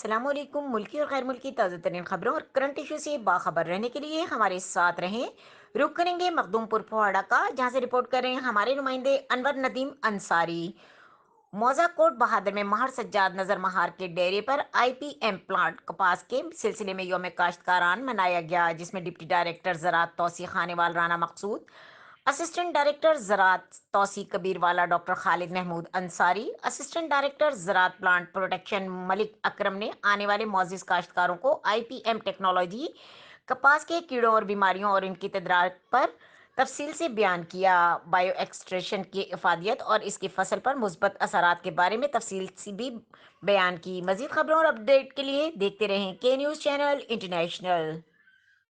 السلام علیکم۔ ملکی اور غیر ملکی تازہ ترین خبروں اور کرنٹ ایشو سے باخبر رہنے کے لیے ہمارے ساتھ رہیں۔ رک کریں گے مخدوم پور پھواڑہ کا، جہاں سے رپورٹ کر رہے ہیں ہمارے نمائندے انور ندیم انصاری۔ موزہ کوٹ بہادر میں مہر سجاد نظر مہار کے ڈیرے پر آئی پی ایم پلانٹ کپاس کے سلسلے میں یوم کاشتکاران منایا گیا، جس میں ڈپٹی ڈائریکٹر زراعت توسیع خانیوال رانا مقصود، اسسٹنٹ ڈائریکٹر زراعت توسیع کبیر والا ڈاکٹر خالد محمود انصاری، اسسٹنٹ ڈائریکٹر زراعت پلانٹ پروٹیکشن ملک اکرم نے آنے والے معزز کاشتکاروں کو آئی پی ایم ٹیکنالوجی، کپاس کے کیڑوں اور بیماریوں اور ان کی تدارک پر تفصیل سے بیان کیا۔ بائیو ایکسٹریشن کی افادیت اور اس کی فصل پر مثبت اثرات کے بارے میں تفصیل سے بھی بیان کی۔ مزید خبروں اور اپڈیٹ کے لیے دیکھتے رہیں کے نیوز چینل انٹرنیشنل۔